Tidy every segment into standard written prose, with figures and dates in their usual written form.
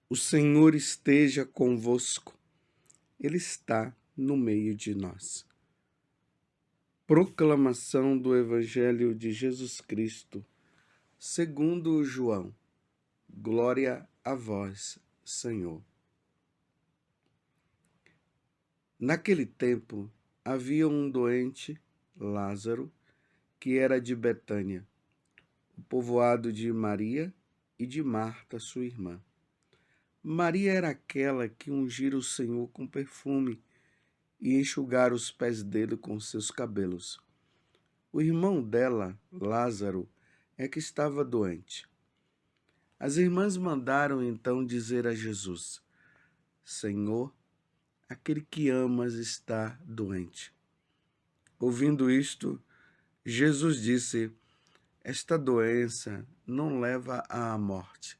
O Senhor esteja convosco, Ele está no meio de nós. Proclamação do Evangelho de Jesus Cristo, segundo João. Glória a vós, Senhor. Naquele tempo, havia um doente, Lázaro, que era de Betânia, o povoado de Maria e de Marta, sua irmã. Maria era aquela que ungira o Senhor com perfume e enxugara os pés dele com seus cabelos. O irmão dela, Lázaro, é que estava doente. As irmãs mandaram então dizer a Jesus: Senhor, aquele que amas está doente. Ouvindo isto, Jesus disse: Esta doença não leva à morte.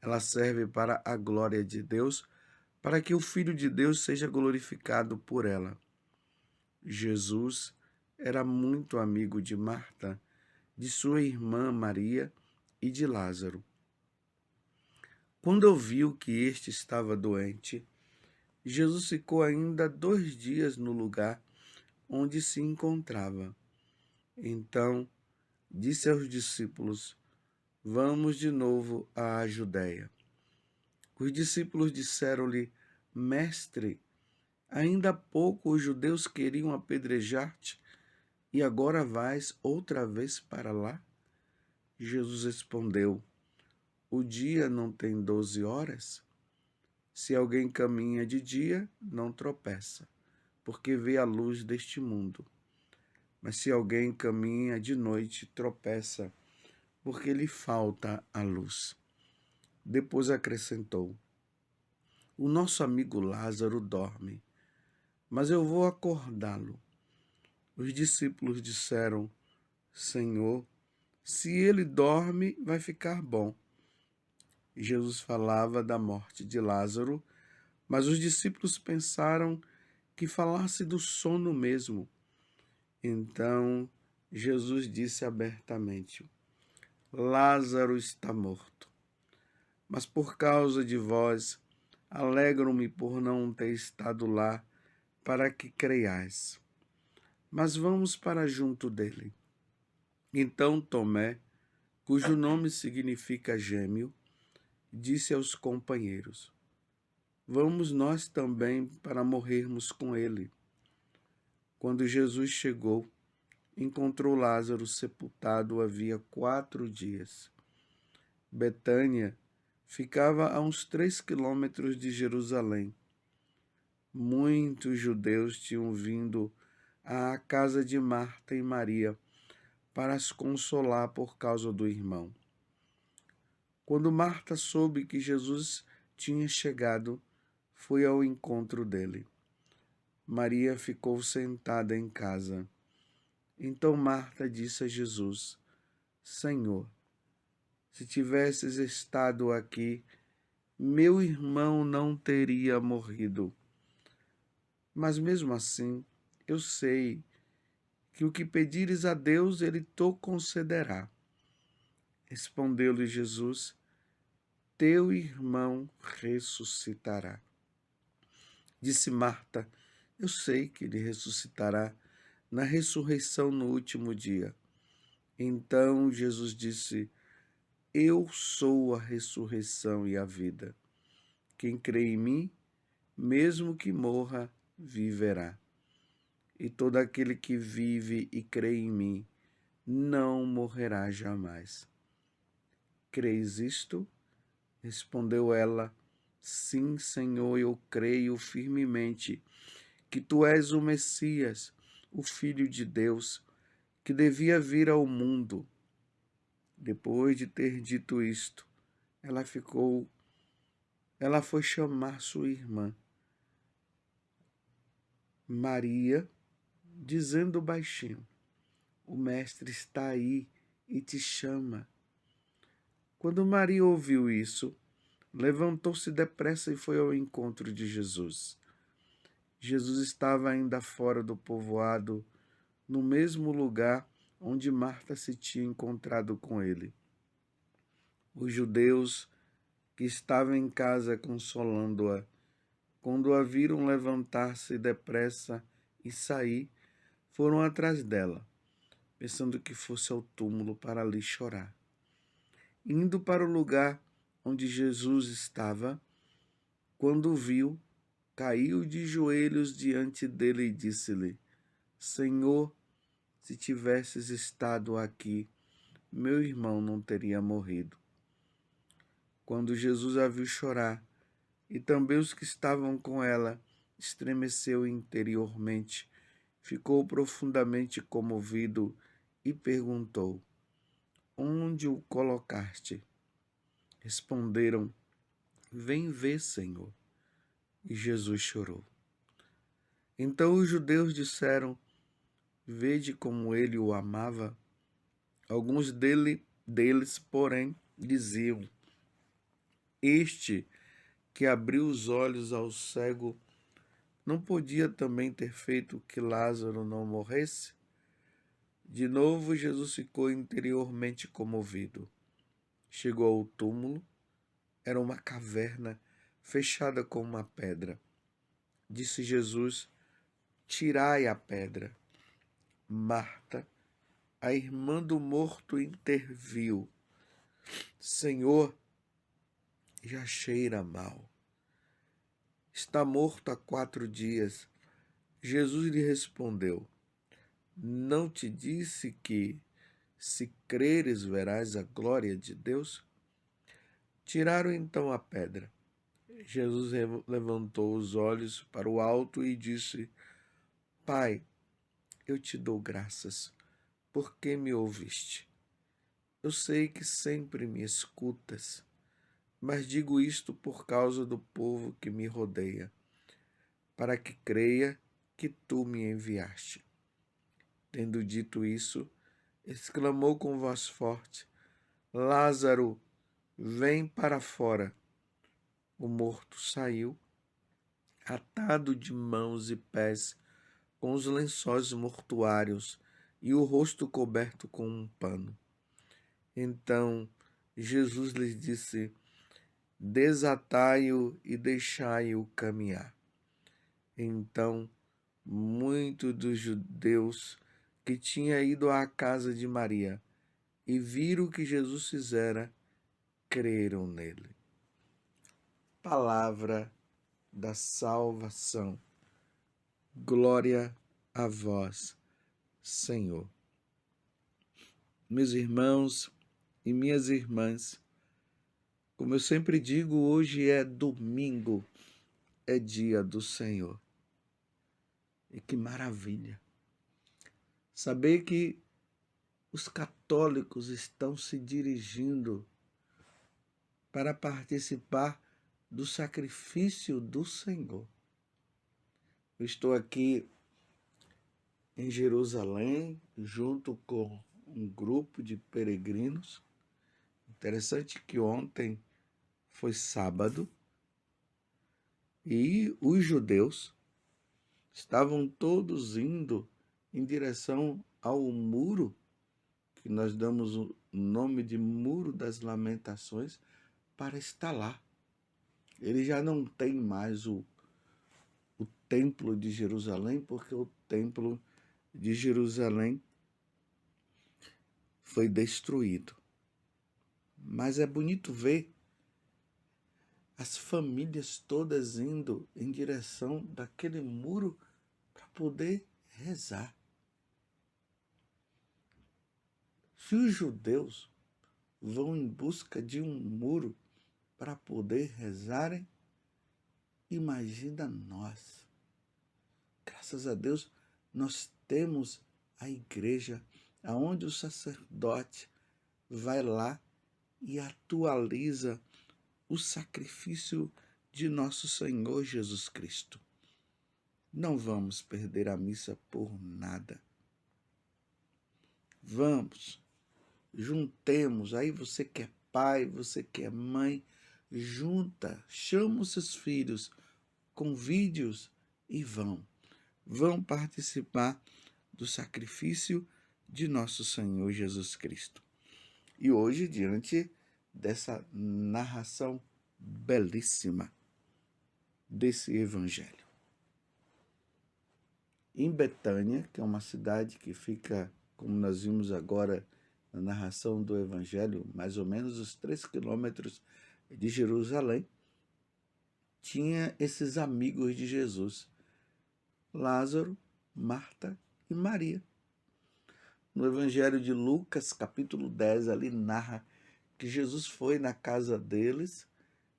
Ela serve para a glória de Deus, para que o Filho de Deus seja glorificado por ela. Jesus era muito amigo de Marta, de sua irmã Maria e de Lázaro. Quando ouviu que este estava doente, Jesus ficou ainda 2 dias no lugar onde se encontrava. Então disse aos discípulos: Vamos de novo à Judéia. Os discípulos disseram-lhe: Mestre, ainda há pouco os judeus queriam apedrejar-te, e agora vais outra vez para lá? Jesus respondeu: O dia não tem 12 horas? Se alguém caminha de dia, não tropeça, porque vê a luz deste mundo. Mas se alguém caminha de noite, tropeça, porque lhe falta a luz. Depois acrescentou: O nosso amigo Lázaro dorme, mas eu vou acordá-lo. Os discípulos disseram: Senhor, se ele dorme, vai ficar bom. Jesus falava da morte de Lázaro, mas os discípulos pensaram que falasse do sono mesmo. Então Jesus disse abertamente: Lázaro está morto. Mas por causa de vós, alegro-me por não ter estado lá, para que creiais. Mas vamos para junto dele. Então Tomé, cujo nome significa gêmeo, disse aos companheiros: Vamos nós também para morrermos com ele. Quando Jesus chegou, encontrou Lázaro sepultado havia 4 dias. Betânia ficava a uns 3 quilômetros de Jerusalém. Muitos judeus tinham vindo à casa de Marta e Maria para as consolar por causa do irmão. Quando Marta soube que Jesus tinha chegado, foi ao encontro dele. Maria ficou sentada em casa. Então Marta disse a Jesus: Senhor, se tivesses estado aqui, meu irmão não teria morrido. Mas mesmo assim, eu sei que o que pedires a Deus, ele te concederá. Respondeu-lhe Jesus: Teu irmão ressuscitará. Disse Marta: Eu sei que ele ressuscitará na ressurreição no último dia. Então Jesus disse: Eu sou a ressurreição e a vida. Quem crê em mim, mesmo que morra, viverá. E todo aquele que vive e crê em mim, não morrerá jamais. Creis isto? Respondeu ela: Sim, Senhor, eu creio firmemente que tu és o Messias, o Filho de Deus, que devia vir ao mundo. Depois de ter dito isto, ela foi chamar sua irmã Maria, dizendo baixinho: O mestre está aí e te chama. Quando Maria ouviu isso, levantou-se depressa e foi ao encontro de Jesus. Jesus estava ainda fora do povoado, no mesmo lugar onde Marta se tinha encontrado com ele. Os judeus que estavam em casa consolando-a, quando a viram levantar-se depressa e sair, foram atrás dela, pensando que fosse ao túmulo para ali chorar. Indo para o lugar onde Jesus estava, quando o viu, caiu de joelhos diante dele e disse-lhe: Senhor, se tivesses estado aqui, meu irmão não teria morrido. Quando Jesus a viu chorar, e também os que estavam com ela, estremeceu interiormente, ficou profundamente comovido e perguntou: Onde o colocaste? Responderam: Vem ver, Senhor. E Jesus chorou. Então os judeus disseram: Vede como ele o amava. Alguns deles, porém, diziam: Este que abriu os olhos ao cego não podia também ter feito que Lázaro não morresse? De novo, Jesus ficou interiormente comovido. Chegou ao túmulo. Era uma caverna fechada com uma pedra. Disse Jesus: Tirai a pedra. Marta, a irmã do morto, interviu: Senhor, já cheira mal. Está morto há 4 dias. Jesus lhe respondeu: Não te disse que, se creres, verás a glória de Deus? Tiraram então a pedra. Jesus levantou os olhos para o alto e disse: Pai, eu te dou graças, porque me ouviste. Eu sei que sempre me escutas, mas digo isto por causa do povo que me rodeia, para que creia que tu me enviaste. Tendo dito isso, exclamou com voz forte: Lázaro, vem para fora. O morto saiu, atado de mãos e pés, com os lençóis mortuários e o rosto coberto com um pano. Então Jesus lhes disse: Desatai-o e deixai-o caminhar. Então muitos dos judeus que tinham ido à casa de Maria e viram o que Jesus fizera, creram nele. Palavra da salvação. Glória a vós, Senhor. Meus irmãos e minhas irmãs, como eu sempre digo, hoje é domingo, é dia do Senhor. E que maravilha saber que os católicos estão se dirigindo para participar do sacrifício do Senhor. Eu estou aqui em Jerusalém, junto com um grupo de peregrinos. Interessante que ontem foi sábado e os judeus estavam todos indo em direção ao muro, que nós damos o nome de Muro das Lamentações, para estar lá. Ele já não tem mais o Templo de Jerusalém, porque o Templo de Jerusalém foi destruído. Mas é bonito ver as famílias todas indo em direção daquele muro para poder rezar. Se os judeus vão em busca de um muro para poder rezarem, imagina nós. Graças a Deus, nós temos a igreja, onde o sacerdote vai lá e atualiza o sacrifício de nosso Senhor Jesus Cristo. Não vamos perder a missa por nada. Vamos, juntemos. Aí você que é pai, você que é mãe, junta, chama os seus filhos, convide-os e vão participar do sacrifício de nosso Senhor Jesus Cristo. E hoje, diante dessa narração belíssima desse evangelho, em Betânia, que é uma cidade que fica, como nós vimos agora na narração do evangelho, mais ou menos uns 3 quilômetros de Jerusalém, tinha esses amigos de Jesus, Lázaro, Marta e Maria. No Evangelho de Lucas, capítulo 10, ali narra que Jesus foi na casa deles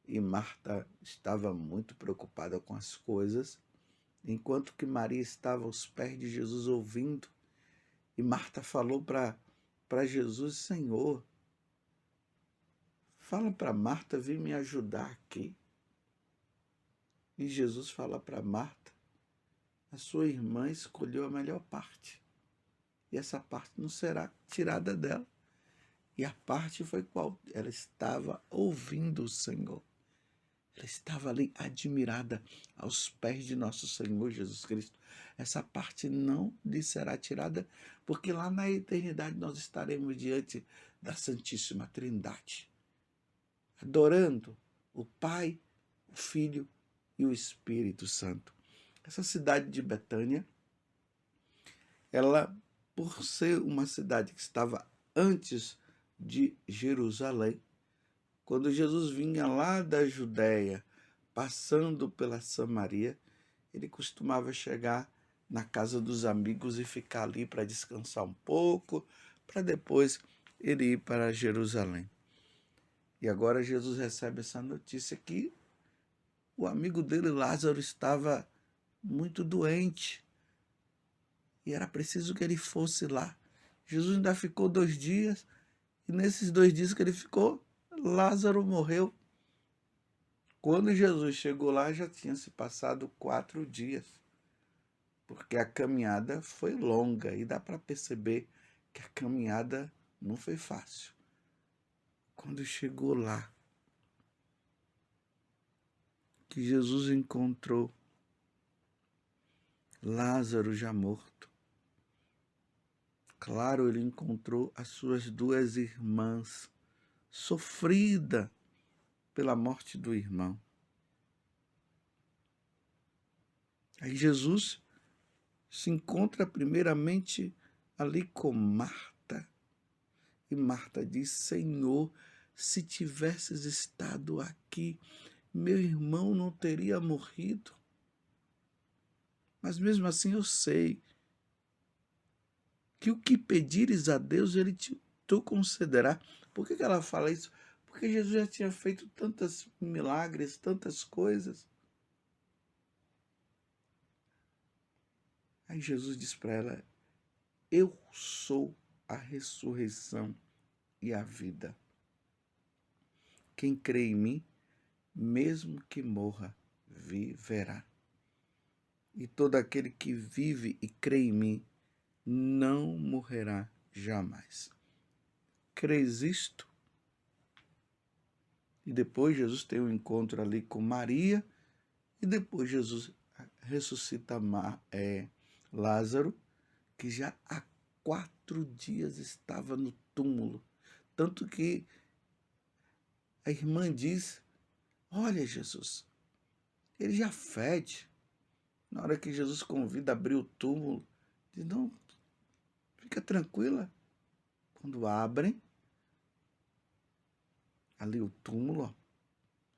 e Marta estava muito preocupada com as coisas, enquanto que Maria estava aos pés de Jesus ouvindo. E Marta falou para Jesus: Senhor, fala para Marta vir me ajudar aqui. E Jesus fala para Marta: a sua irmã escolheu a melhor parte, e essa parte não será tirada dela. E a parte foi qual? Ela estava ouvindo o Senhor. Ela estava ali admirada aos pés de nosso Senhor Jesus Cristo. Essa parte não lhe será tirada, porque lá na eternidade nós estaremos diante da Santíssima Trindade, adorando o Pai, o Filho e o Espírito Santo. Essa cidade de Betânia, ela, por ser uma cidade que estava antes de Jerusalém, quando Jesus vinha lá da Judéia, passando pela Samaria, ele costumava chegar na casa dos amigos e ficar ali para descansar um pouco, para depois ele ir para Jerusalém. E agora Jesus recebe essa notícia que o amigo dele, Lázaro, estava muito doente e era preciso que ele fosse lá. Jesus ainda ficou 2 dias e nesses 2 dias que ele ficou, Lázaro morreu. Quando Jesus chegou lá, já tinha se passado 4 dias, porque a caminhada foi longa e dá para perceber que a caminhada não foi fácil. Quando chegou lá, que Jesus encontrou Lázaro já morto. Claro, ele encontrou as suas 2 irmãs, sofrida pela morte do irmão. Aí Jesus se encontra primeiramente ali com Marta. E Marta diz: Senhor, se tivesses estado aqui, meu irmão não teria morrido. Mas mesmo assim eu sei que o que pedires a Deus, Ele te concederá. Por que ela fala isso? Porque Jesus já tinha feito tantos milagres, tantas coisas. Aí Jesus diz para ela: eu sou a ressurreição e a vida. Quem crê em mim, mesmo que morra, viverá. E todo aquele que vive e crê em mim, não morrerá jamais. Crês isto? E depois Jesus tem um encontro ali com Maria, e depois Jesus ressuscita Lázaro, que já há 4 dias estava no túmulo. Tanto que a irmã diz: olha, Jesus, ele já fede. Na hora que Jesus convida a abrir o túmulo, diz: não, fica tranquila. Quando abrem ali o túmulo,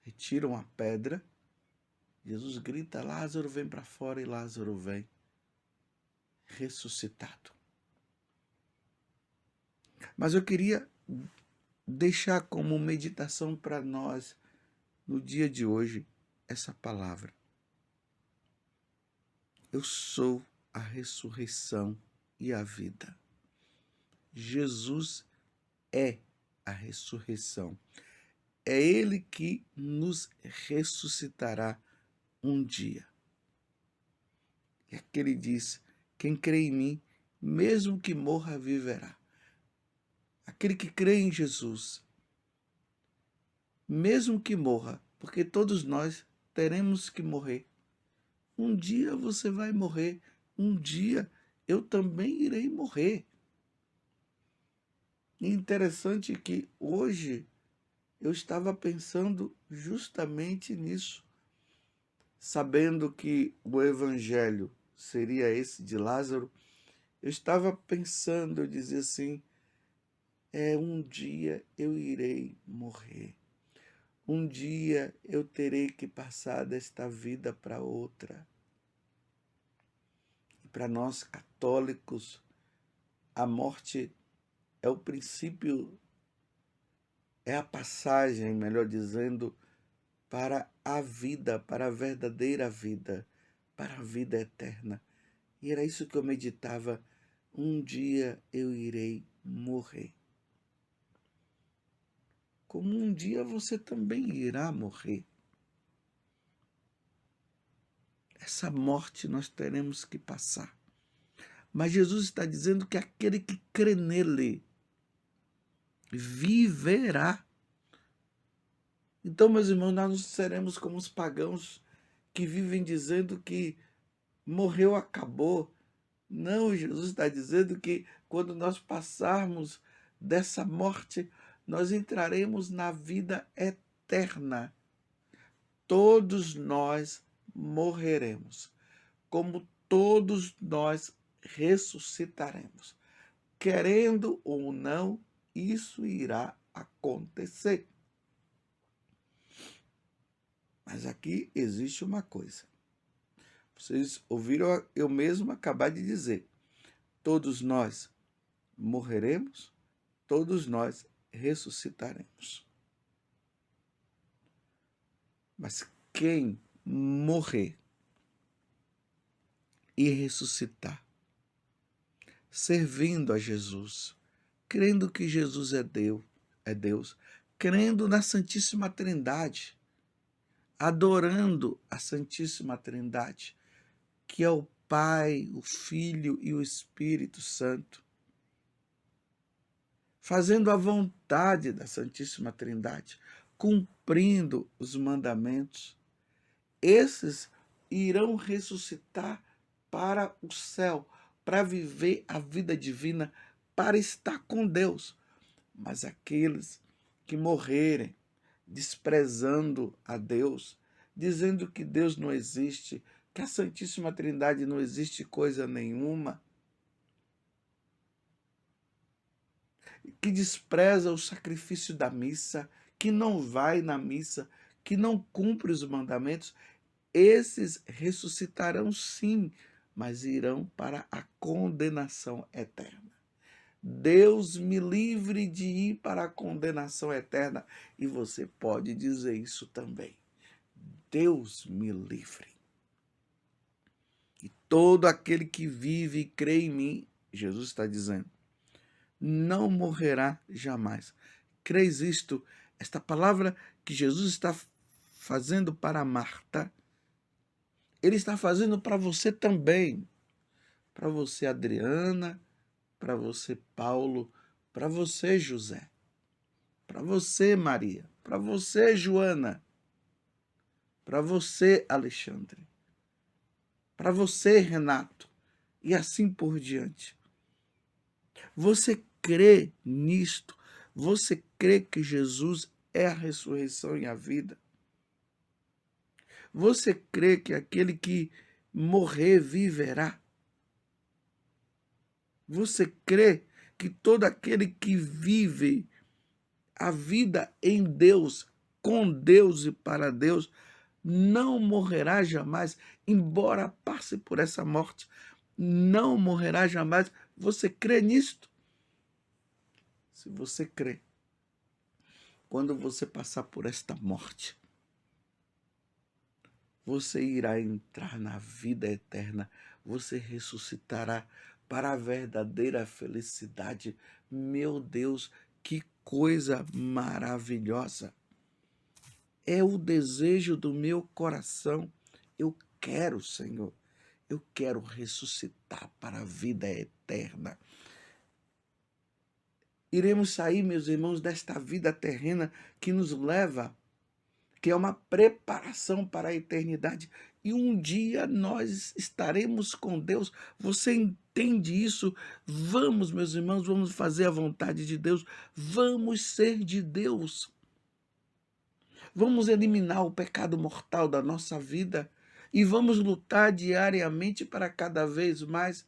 retiram a pedra, Jesus grita: Lázaro, vem para fora, e Lázaro vem ressuscitado. Mas eu queria deixar como meditação para nós, no dia de hoje, essa palavra. Eu sou a ressurreição e a vida. Jesus é a ressurreição. É Ele que nos ressuscitará um dia. E aqui ele diz: quem crê em mim, mesmo que morra, viverá. Aquele que crê em Jesus, mesmo que morra, porque todos nós teremos que morrer. Um dia você vai morrer, um dia eu também irei morrer. E interessante que hoje eu estava pensando justamente nisso, sabendo que o evangelho seria esse de Lázaro. Eu estava pensando, eu dizia assim, um dia eu irei morrer. Um dia eu terei que passar desta vida para outra. E para nós católicos, a morte é o princípio, é a passagem, melhor dizendo, para a vida, para a verdadeira vida, para a vida eterna. E era isso que eu meditava. Um dia eu irei morrer. Como um dia você também irá morrer. Essa morte nós teremos que passar. Mas Jesus está dizendo que aquele que crê nele viverá. Então, meus irmãos, nós não seremos como os pagãos que vivem dizendo que morreu, acabou. Não, Jesus está dizendo que quando nós passarmos dessa morte, nós entraremos na vida eterna. Todos nós morreremos, como todos nós ressuscitaremos. Querendo ou não, isso irá acontecer. Mas aqui existe uma coisa. Vocês ouviram eu mesmo acabar de dizer. Todos nós morreremos, todos nós ressuscitaremos. Mas quem morrer e ressuscitar, servindo a Jesus, crendo que Jesus é Deus, crendo na Santíssima Trindade, adorando a Santíssima Trindade, que é o Pai, o Filho e o Espírito Santo, fazendo a vontade da Santíssima Trindade, cumprindo os mandamentos, esses irão ressuscitar para o céu, para viver a vida divina, para estar com Deus. Mas aqueles que morrerem desprezando a Deus, dizendo que Deus não existe, que a Santíssima Trindade não existe coisa nenhuma, que despreza o sacrifício da missa, que não vai na missa, que não cumpre os mandamentos, esses ressuscitarão sim, mas irão para a condenação eterna. Deus me livre de ir para a condenação eterna. E você pode dizer isso também. Deus me livre. E todo aquele que vive e crê em mim, Jesus está dizendo, não morrerá jamais. Crês isto? Esta palavra que Jesus está fazendo para Marta, Ele está fazendo para você também. Para você, Adriana, para você, Paulo, para você, José, para você, Maria, para você, Joana, para você, Alexandre, para você, Renato, e assim por diante. Você crê nisto? Você crê que Jesus é a ressurreição e a vida? Você crê que aquele que morrer viverá? Você crê que todo aquele que vive a vida em Deus, com Deus e para Deus, não morrerá jamais, embora passe por essa morte, não morrerá jamais? Você crê nisto? Se você crê, quando você passar por esta morte, você irá entrar na vida eterna, você ressuscitará para a verdadeira felicidade. Meu Deus, que coisa maravilhosa! É o desejo do meu coração. Eu quero, Senhor, eu quero ressuscitar para a vida eterna. Iremos sair, meus irmãos, desta vida terrena que nos leva, que é uma preparação para a eternidade. E um dia nós estaremos com Deus. Você entende isso, vamos, meus irmãos, vamos fazer a vontade de Deus, vamos ser de Deus. Vamos eliminar o pecado mortal da nossa vida e vamos lutar diariamente para cada vez mais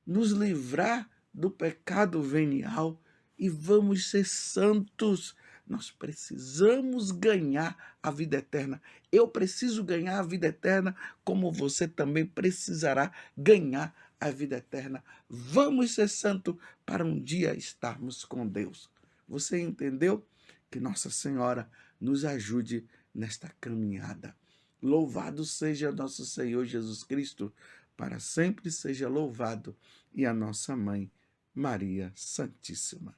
nos livrar do pecado venial e vamos ser santos. Nós precisamos ganhar a vida eterna. Eu preciso ganhar a vida eterna, como você também precisará ganhar a vida eterna. Vamos ser santos para um dia estarmos com Deus. Você entendeu? Que Nossa Senhora nos ajude nesta caminhada. Louvado seja nosso Senhor Jesus Cristo, para sempre seja louvado, e a nossa mãe, Maria Santíssima.